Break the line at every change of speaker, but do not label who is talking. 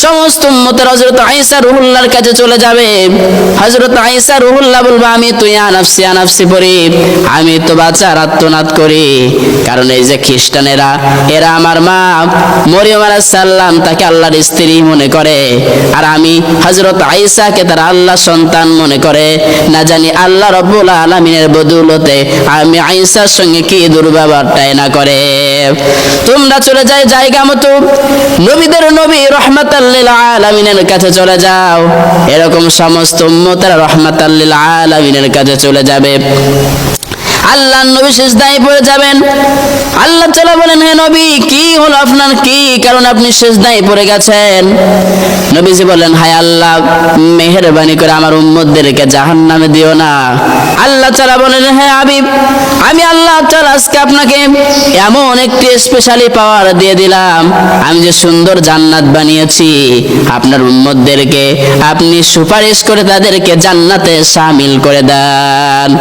সমস্ত উম্মতের হযরত ঈসা রূহুল্লাহর কাছে চলে যাবে। হযরত ঈসা রূহুল্লাহ বলবে আমি তো ইয়া নাফসি পড়ি, আমি তো বাঁচার আত্মনাদ করি। কারণ এই যে খ্রিস্টানেরা, এরা আমার মা মরিয়ম আলাইহিস সালাম তাকে আল্লাহর স্ত্রী মনে করে, আর আমি হযরত ঈসাকে তার আল্লাহ সন্তান মনে করে। না জানি আল্লাহ রাব্বুল আলামিনের বদৌলতে আমি ঈসার সঙ্গে কি দুর্ব্যবহারটাই না করে। তোমরা চলে যাও জায়গা মতো নবীদের নবী রাহমাতাল লিল আলামিনের কাছে চলে যাও। এরকম সমস্ত উম্মতেরা রাহমাতাল লিল আলামিনের কাছে চলে যাবে। আল্লাহর নবী সিজদায় পড়ে যাবেন। আল্লাহ তাআলা বলেন, হে নবী, কি হলো আপনার, কি কারণ আপনি সিজদায় পড়ে গেছেন? নবীজি বলেন, হায় আল্লাহ, মেহেরবানি করে আমার উম্মতদেরকে জাহান্নামে দিও না। আল্লাহ তাআলা বলেন, হে হাবিব, আমি আল্লাহ তাআলা আজকে আপনাকে এমন একটি স্পেশালি পাওয়ার দিয়ে দিলাম, আমি যে সুন্দর জান্নাত বানিয়েছি, আপনার উম্মতদেরকে আপনি সুপারিশ করে তাদেরকে জান্নাতে শামিল করে দেন।